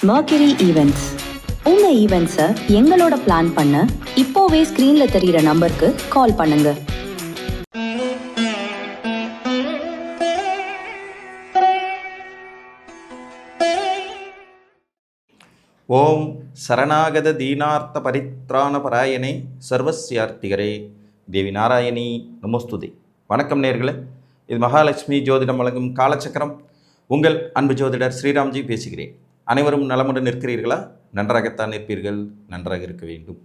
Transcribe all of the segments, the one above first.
Mercury Events. உங்க ஈவெண்ட்ஸை எங்களோட plan பண்ண இப்போவே ஸ்கிரீன்ல தெரியிற நம்பருக்கு கால் பண்ணுங்க. ஓம் சரணாகத தீனார்த்த பரித்ராண பராயணே சர்வஸ்யார்த்திகரே தேவி நாராயணி நமோஸ்துதே. வணக்கம் நேயர்களே, இது மகாலட்சுமி ஜோதிடம் வழங்கும் காலச்சக்கரம். உங்கள் அன்பு ஜோதிடர் ஸ்ரீராம்ஜி பேசுகிறேன். அனைவரும் நலமுடன் இருக்கிறீர்களா? நன்றாகத்தான் இருப்பீர்கள், நன்றாக இருக்க வேண்டும்.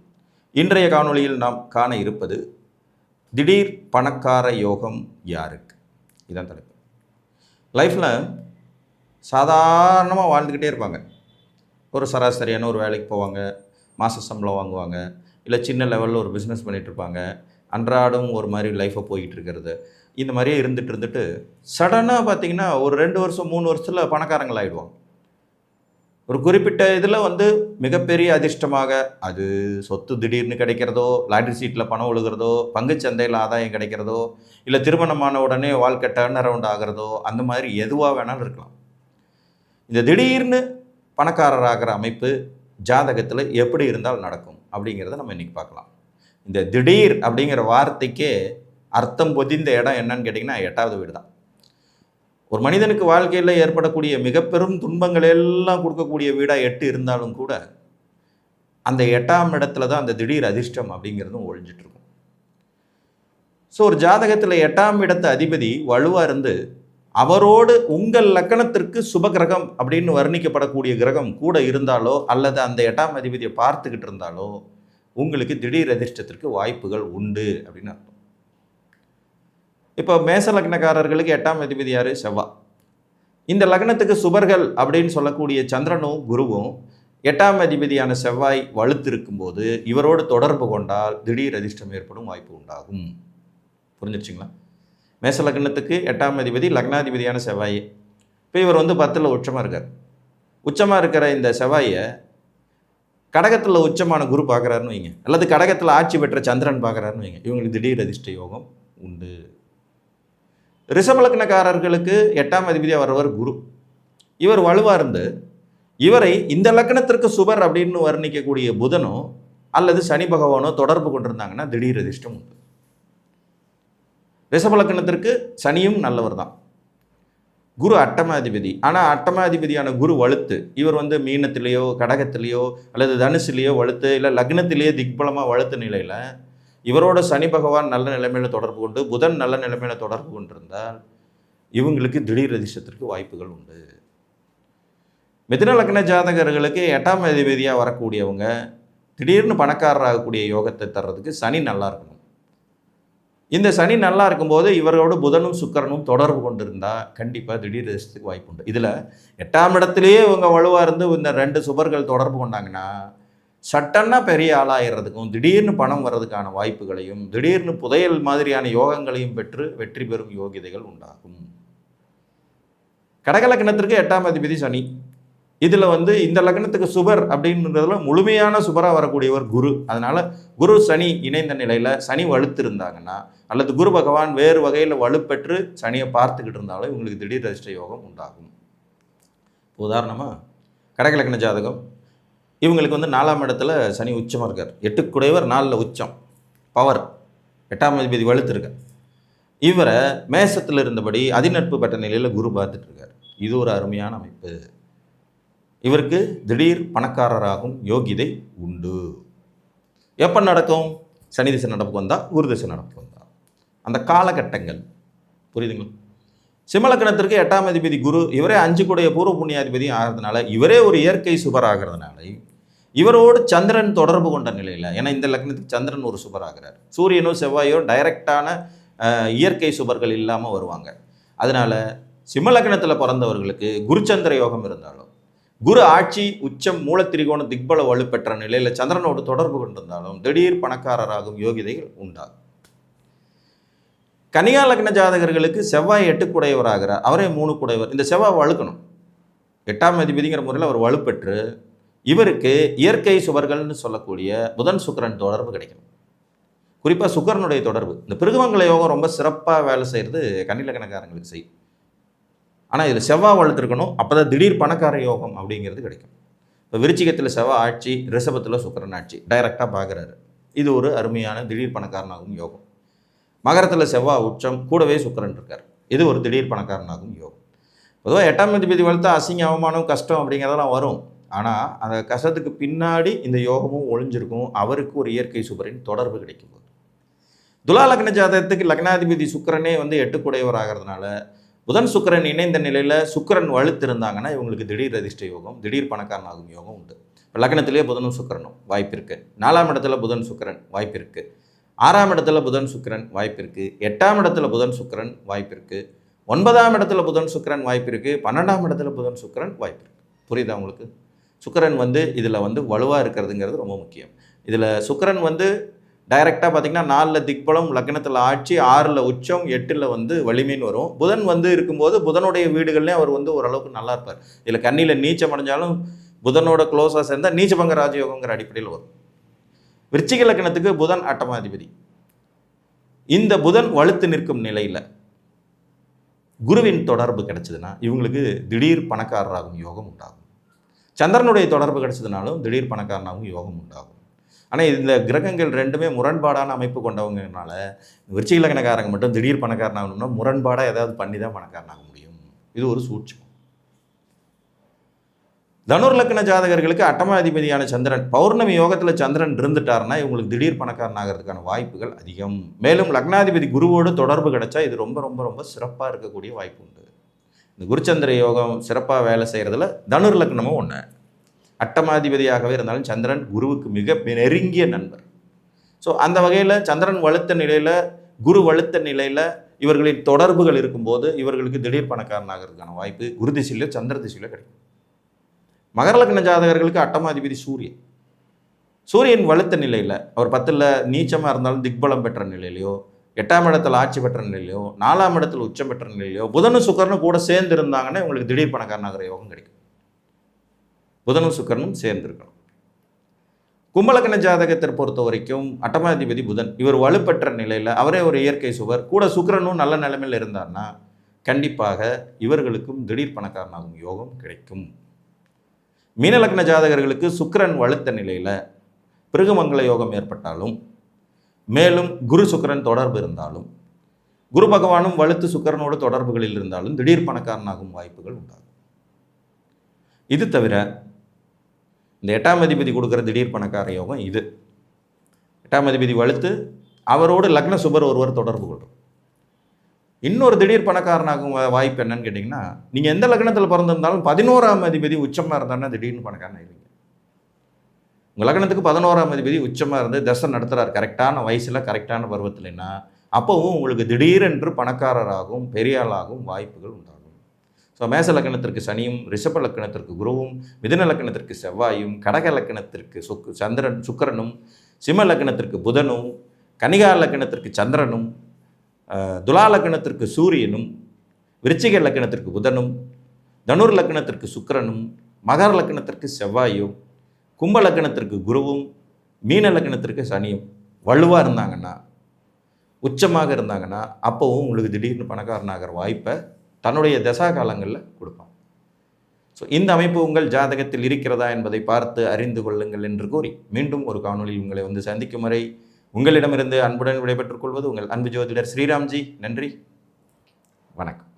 இன்றைய காணொளியில் நாம் காண இருப்பது திடீர் பணக்கார யோகம் யாருக்கு? இதான் தலைப்பு. லைஃப்பில் சாதாரணமாக வாழ்ந்துக்கிட்டே இருப்பாங்க. ஒரு சராசரியான ஒரு வேலைக்கு போவாங்க, மாத சம்பளம் வாங்குவாங்க, இல்லை சின்ன லெவலில் ஒரு பிஸ்னஸ் பண்ணிகிட்ருப்பாங்க, அன்றாடம் ஒரு மாதிரி லைஃப்பை போய்கிட்டு இருக்கிறது. இந்த மாதிரியே இருந்துட்டு சடனாக பார்த்திங்கன்னா ஒரு 2 வருஷம் 3 வருஷத்தில் பணக்காரங்களாகிடுவாங்க. ஒரு குறிப்பிட்ட இதில் மிகப்பெரிய அதிர்ஷ்டமாக அது சொத்து திடீர்னு கிடைக்கிறதோ, லாட்ரி சீட்டில் பணம் விழுகிறதோ, பங்குச்சந்தையில் ஆதாயம் கிடைக்கிறதோ, இல்லை திருமணமான உடனே வாழ்க்கை டர்ன் அரவுண்ட் ஆகிறதோ, அந்த மாதிரி எதுவாக வேணாலும் இருக்கலாம். இந்த திடீர்னு பணக்காரராகிற அமைப்பு ஜாதகத்தில் எப்படி இருந்தால் நடக்கும் அப்படிங்கிறத நம்ம இன்றைக்கி பார்க்கலாம். இந்த திடீர் அப்படிங்கிற வார்த்தைக்கே அர்த்தம் பொதிந்த இடம் என்னன்னு கேட்டிங்கன்னா 8வது வீடு தான். ஒரு மனிதனுக்கு வாழ்க்கையில் ஏற்படக்கூடிய மிக பெரும் துன்பங்கள் எல்லாம் கொடுக்கக்கூடிய வீடாக 8 இருந்தாலும் கூட அந்த 8ஆம் இடத்துல தான் அந்த திடீர் அதிர்ஷ்டம் அப்படிங்கிறதும் ஒழிஞ்சிட்ருக்கும். ஸோ ஒரு ஜாதகத்தில் 8ஆம் இடத்து அதிபதி வலுவாக இருந்து அவரோடு உங்கள் லக்கணத்திற்கு சுப கிரகம் அப்படின்னு வர்ணிக்கப்படக்கூடிய கிரகம் கூட இருந்தாலோ, அல்லது அந்த 8ஆம் அதிபதியை பார்த்துக்கிட்டு இருந்தாலோ உங்களுக்கு திடீர் அதிர்ஷ்டத்திற்கு வாய்ப்புகள் உண்டு அப்படின்னு அர்த்தம். இப்போ மேச லக்னக்காரர்களுக்கு 8ஆம் அதிபதி யார்? செவ்வாய். இந்த லக்னத்துக்கு சுபர்கள் அப்படின்னு சொல்லக்கூடிய சந்திரனும் குருவும் 8ஆம் அதிபதியான செவ்வாய் வலுத்து இருக்கும்போது இவரோடு தொடர்பு கொண்டால் திடீர் அதிர்ஷ்டம் ஏற்படும் வாய்ப்பு உண்டாகும். புரிஞ்சிருச்சுங்களா? மேச லக்னத்துக்கு 8ஆம் அதிபதி லக்னாதிபதியான செவ்வாய். இப்போ இவர் 10ல் உச்சமாக இருக்கார். உச்சமாக இருக்கிற இந்த செவ்வாயை கடகத்தில் உச்சமான குரு பார்க்குறாருன்னு வைங்க, அல்லது கடகத்தில் ஆட்சி பெற்ற சந்திரன் பார்க்குறாருன்னு வைங்க, இவங்களுக்கு திடீர் அதிர்ஷ்ட யோகம் உண்டு. ரிஷபலக்னக்காரர்களுக்கு 8ஆம் அதிபதியாக வரவர் குரு. இவர் வலுவாக இருந்து இவரை இந்த லக்னத்திற்கு சுபர் அப்படின்னு வர்ணிக்கக்கூடிய புதனோ அல்லது சனி பகவானோ தொடர்பு கொண்டிருந்தாங்கன்னா திடீர் அதிர்ஷ்டம் உண்டு. ரிஷபலக்னத்திற்கு சனியும் நல்லவர் தான். குரு அட்டமாதிபதி. ஆனால் அட்டமாதிபதியான குரு வலுத்து இவர் மீனத்திலேயோ கடகத்திலேயோ அல்லது தனுசுலேயோ வலுத்து, இல்லை லக்னத்திலேயோ திக்பலமாக வலுத்த நிலையில் இவரோட சனி பகவான் நல்ல நிலைமையில் தொடர்பு கொண்டு புதன் நல்ல நிலைமையில் தொடர்பு கொண்டிருந்தால் இவங்களுக்கு திடீர் அதிர்ஷ்டத்திற்கு வாய்ப்புகள் உண்டு. மிதுன லக்ன ஜாதகர்களுக்கு 8ஆம் அதிபதியாக வரக்கூடியவங்க திடீர்னு பணக்காரராகக்கூடிய யோகத்தை தர்றதுக்கு சனி நல்லா இருக்கணும். இந்த சனி நல்லா இருக்கும்போது இவரோட புதனும் சுக்கிரனும் தொடர்பு கொண்டிருந்தால் கண்டிப்பாக திடீர் அதிர்ஷ்டத்துக்கு வாய்ப்பு உண்டு. இதில் 8ஆம் இடத்துலையே இவங்க வலுவாக இருந்து இந்த 2 சுபர்கள் தொடர்பு கொண்டாங்கன்னா சட்டன்னா பெரிய ஆளாகிறதுக்கும் திடீர்னு பணம் வர்றதுக்கான வாய்ப்புகளையும் திடீர்னு புதையல் மாதிரியான யோகங்களையும் பெற்று வெற்றி பெறும் யோகிதைகள் உண்டாகும். கடக லக்னத்திற்கு 8ஆம் அதிபதி சனி. இதில் இந்த லக்னத்துக்கு சுபர் அப்படின்றதுல முழுமையான சுபராக வரக்கூடியவர் குரு. அதனால் குரு சனி இணைந்த நிலையில் சனி வலுத்து இருந்தாங்கன்னா அல்லது குரு பகவான் வேறு வகையில் வலுப்பெற்று சனியை பார்த்துக்கிட்டு இருந்தாலும் இவங்களுக்கு திடீர் அதிர்ஷ்ட யோகம் உண்டாகும். உதாரணமாக கடக லக்ன ஜாதகம், இவங்களுக்கு 4ஆம் இடத்துல சனி உச்சமாக இருக்கார். 8 4ல் உச்சம், பவர். 8ஆம் அதிபதி வலுத்து இருக்கார். இவரை மேசத்தில் இருந்தபடி அதிநட்பு பெற்ற நிலையில் குரு பார்த்துட்டு இருக்கார். இது ஒரு அருமையான அமைப்பு. இவருக்கு திடீர் பணக்காரராகும் யோகிதை உண்டு. எப்போ நடக்கும்? சனி திசை நடப்புக்கு வந்தால், குரு திசை நடப்புக்கு வந்தால், அந்த காலகட்டங்கள் புரியுதுங்களா? சிம்மலக்கணத்திற்கு 8ஆம் அதிபதி குரு, இவரே 5 பூர்வ புண்ணியாதிபதியும் ஆகிறதுனால இவரே ஒரு இயற்கை சுபர் ஆகிறதுனால இவரோடு சந்திரன் தொடர்பு கொண்ட நிலையில், ஏன்னா இந்த லக்னத்துக்கு சந்திரன் ஒரு சுபர் ஆகிறார். சூரியனோ செவ்வாயோ டைரக்டான இயற்கை சுபர்கள் இல்லாமல் வருவாங்க. அதனால் சிம்ம லக்னத்தில் பிறந்தவர்களுக்கு குருச்சந்திர யோகம் இருந்தாலும், குரு ஆட்சி உச்சம் மூலத்திரிகோண திக்பல வலுப்பெற்ற நிலையில் சந்திரனோடு தொடர்பு கொண்டிருந்தாலும் திடீர் பணக்காரராகும் யோகிதைகள் உண்டாகும். கன்னிகா லக்ன ஜாதகர்களுக்கு செவ்வாய் 8 அவரே 3 இந்த செவ்வாய் வலுக்கணும். 8ஆம் அதிபதிங்கிற முறையில் அவர் வலுப்பெற்று இவருக்கு இயற்கை சுவர்கள்னு சொல்லக்கூடிய புதன் சுக்கிரன் தொடர்பு கிடைக்கணும். குறிப்பாக சுக்கிரனுடைய தொடர்பு. இந்த பிருகுமங்கல யோகம் ரொம்ப சிறப்பாக வேலை செய்கிறது கன்னிலக்கணக்காரங்களுக்கு செய்யும். ஆனால் இதில் செவ்வாய் வளர்த்துருக்கணும். அப்போ தான் திடீர் பணக்கார யோகம் அப்படிங்கிறது கிடைக்கும். இப்போ விருச்சிகத்தில் செவ்வாய் ஆட்சி, ரிஷபத்தில் சுக்கிரன் ஆட்சி, டைரெக்டாக பார்க்குறாரு. இது ஒரு அருமையான திடீர் பணக்காரனாகும் யோகம். மகரத்தில் செவ்வாய் உச்சம், கூடவே சுக்கிரன் இருக்கார். இது ஒரு திடீர் பணக்காரனாகும் யோகம். பொதுவாக 8ஆம் அதிபதி வளர்த்தா அசிங்க, அவமானம், கஷ்டம் அப்படிங்கிறதெல்லாம் வரும். ஆனால் அந்த கஷ்டத்துக்கு பின்னாடி இந்த யோகமும் ஒளிஞ்சிருக்கும். அவருக்கு ஒரு இயற்கை சுபரின் தொடர்பு கிடைக்கும் போது. துலா லக்ன ஜாதகத்துக்கு லக்னாதிபதி சுக்கிரனே வந்து 8 ஆகிறதுனால புதன் சுக்கிரன் இணைந்த நிலையில் சுக்கிரன் வலுத்திருந்தாங்கன்னா இவங்களுக்கு திடீர் அதிர்ஷ்ட யோகம், திடீர் பணக்காரனாகும் யோகம் உண்டு. இப்போ லக்னத்திலே புதனும் சுக்கிரனும் வாய்ப்பு இருக்குது. 4ஆம் இடத்துல புதன் சுக்கிரன் வாய்ப்பு இருக்குது. 6ஆம் இடத்துல புதன் சுக்கிரன் வாய்ப்பு இருக்குது. 8ஆம் இடத்துல புதன் சுக்கிரன் வாய்ப்பு இருக்குது. 9ஆம் இடத்துல புதன் சுக்கிரன் வாய்ப்பு இருக்குது. 12ஆம் இடத்துல புதன் சுக்கிரன் வாய்ப்பு இருக்குது. புரியுதா உங்களுக்கு? சுக்கிரன் வந்து இதில் வந்து வலுவாக இருக்கிறதுங்கிறது ரொம்ப முக்கியம். இதில் சுக்கிரன் வந்து டைரெக்டாக பார்த்தீங்கன்னா 4 திக்பலம், லக்னத்தில் ஆட்சி, 6 உச்சம், 8 வந்து வலிமைன்னு வரும். புதன் வந்து இருக்கும்போது புதனுடைய வீடுகள்லேயும் அவர் வந்து ஓரளவுக்கு நல்லா இருப்பார். இதில் கண்ணியில் நீச்சம் அடைஞ்சாலும் புதனோட க்ளோஸாக சேர்ந்தால் நீச்சபங்க ராஜயோகங்கிற அடிப்படையில் வரும். விருச்சிக லக்னத்துக்கு புதன் அட்டமாதிபதி. இந்த புதன் வலுத்து நிற்கும் நிலையில் குருவின் தொடர்பு கிடைச்சதுன்னா இவங்களுக்கு திடீர் பணக்காரராகும் யோகம் உண்டாகும். சந்திரனுடைய தொடர்பு கிடைச்சதுனாலும் திடீர் பணக்காரனாகும் யோகம் உண்டாகும். ஆனால் இந்த கிரகங்கள் ரெண்டுமே முரண்பாடான அமைப்பு கொண்டவங்கனால விருச்சிக லக்னக்காரங்க மட்டும் திடீர் பணக்காரனாகணும்னா முரண்பாடாக ஏதாவது பண்ணி தான் பணக்காரனாக முடியும். இது ஒரு சூட்சம். தனுர் லக்ன ஜாதகர்களுக்கு அட்டமாதிபதியான சந்திரன் பௌர்ணமி யோகத்தில் சந்திரன் இருந்துட்டாருன்னா இவங்களுக்கு திடீர் பணக்காரனாகிறதுக்கான வாய்ப்புகள் அதிகம். மேலும் லக்னாதிபதி குருவோடு தொடர்பு கிடைச்சா இது ரொம்ப ரொம்ப ரொம்ப சிறப்பாக இருக்கக்கூடிய வாய்ப்பு உண்டு. இந்த குருச்சந்திர யோகம் சிறப்பாக வேலை செய்கிறதுல தனுர் லக்னமும் ஒன்று. அட்டமாதிபதியாகவே இருந்தாலும் சந்திரன் குருவுக்கு மிக நெருங்கிய நண்பர். ஸோ அந்த வகையில் சந்திரன் வலுத்த நிலையில், குரு வலுத்த நிலையில் இவர்களின் தொடர்புகள் இருக்கும்போது இவர்களுக்கு திடீர் பணக்காரனாகிறதுக்கான வாய்ப்பு குரு திசையிலோ சந்திர திசையிலோ கிடைக்கும். மகர லக்ன ஜாதகர்களுக்கு அட்டமாதிபதி சூரியன். சூரியன் வலுத்த நிலையில் அவர் 10ல் நீச்சமாக இருந்தாலும் திக்பலம் பெற்ற நிலையிலையோ, 8ஆம் இடத்துல ஆட்சி பெற்ற நிலையிலையோ, 4ஆம் இடத்துல உச்சம் பெற்ற நிலையிலையோ புதனும் சுக்கிரனும் கூட சேர்ந்து இருந்தாங்கன்னா இவங்களுக்கு திடீர் பணக்காரனாகிற யோகம் கிடைக்கும். புதனும் சுக்கிரனும் சேர்ந்திருக்கணும். கும்பலக்கண ஜாதகத்தை பொறுத்த வரைக்கும் அட்டமாதிபதி புதன் இவர் வலுப்பெற்ற நிலையில் அவரே ஒரு இயற்கை சுவர், கூட சுக்கிரனும் நல்ல நிலைமையில் இருந்தார்னா கண்டிப்பாக இவர்களுக்கும் திடீர் பணக்காரனாகும் யோகம் கிடைக்கும். மீனலக்ன ஜாதகர்களுக்கு சுக்கிரன் வலுத்த நிலையில் பிருகுமங்கல யோகம் ஏற்பட்டாலும், மேலும் குரு சுக்கிரன் தொடர்பு இருந்தாலும், குரு பகவானும் வலுத்து சுக்கிரனோடு தொடர்புகளில் இருந்தாலும் திடீர் பணக்காரனாகும் வாய்ப்புகள் உண்டாகும். இது தவிர இந்த 8ஆம் அதிபதி கொடுக்குற திடீர் பணக்கார யோகம் இது. 8ஆம் அதிபதி வலுத்து அவரோடு லக்ன சுபர் ஒருவர் தொடர்பு கொள்ளும். இன்னொரு திடீர் பணக்காரனாகும் வாய்ப்பு என்னன்னு கேட்டிங்கன்னா, நீங்கள் எந்த லக்னத்தில் பிறந்திருந்தாலும் 11ஆம் அதிபதி உச்சமாக இருந்தாருன்னா திடீர்னு பணக்காரன் ஆயிடுவீங்க. உங்கள் லக்னத்துக்கு 11ஆம் அதிபதி உச்சமாக இருந்து தசை நடத்துகிறார் கரெக்டான வயசில் கரெக்டான பருவத்தில்னா அப்போவும் உங்களுக்கு திடீரென்று பணக்காரராகவும் பெரியாளாகவும் வாய்ப்புகள் உண்டாகும். ஸோ மேச லக்கணத்திற்கு சனியும், ரிஷப லக்கணத்திற்கு குருவும், மிதுன லக்கணத்திற்கு செவ்வாயும், கடக லக்கணத்திற்கு சுக்கிரனும், சிம்ம லக்கணத்திற்கு புதனும், கன்னிகா லக்கணத்திற்கு சந்திரனும், துலா லக்கணத்திற்கு சூரியனும், விருச்சிக லக்கணத்திற்கு புதனும், தனுர் லக்கணத்திற்கு சுக்கிரனும், மகர லக்கணத்திற்கு செவ்வாயும், கும்ப லக்கணத்திற்கு குருவும், மீன லக்கணத்திற்கு சனியும் வலுவாக இருந்தாங்கன்னா, உச்சமாக இருந்தாங்கன்னா அப்போவும் உங்களுக்கு திடீர்னு பணக்காரனாகிற வாய்ப்பை தன்னுடைய தசா காலங்களில் கொடுப்பான். ஸோ இந்த அமைப்பு உங்கள் ஜாதகத்தில் இருக்கிறதா என்பதை பார்த்து அறிந்து கொள்ளுங்கள் என்று கூறி மீண்டும் ஒரு காணொலியில் உங்களை வந்து சந்திக்கும் வரை உங்களிடமிருந்து அன்புடன் விடைபெற்றுக் கொள்வது உங்கள் அன்பு ஜோதிடர் ஸ்ரீராம்ஜி. நன்றி, வணக்கம்.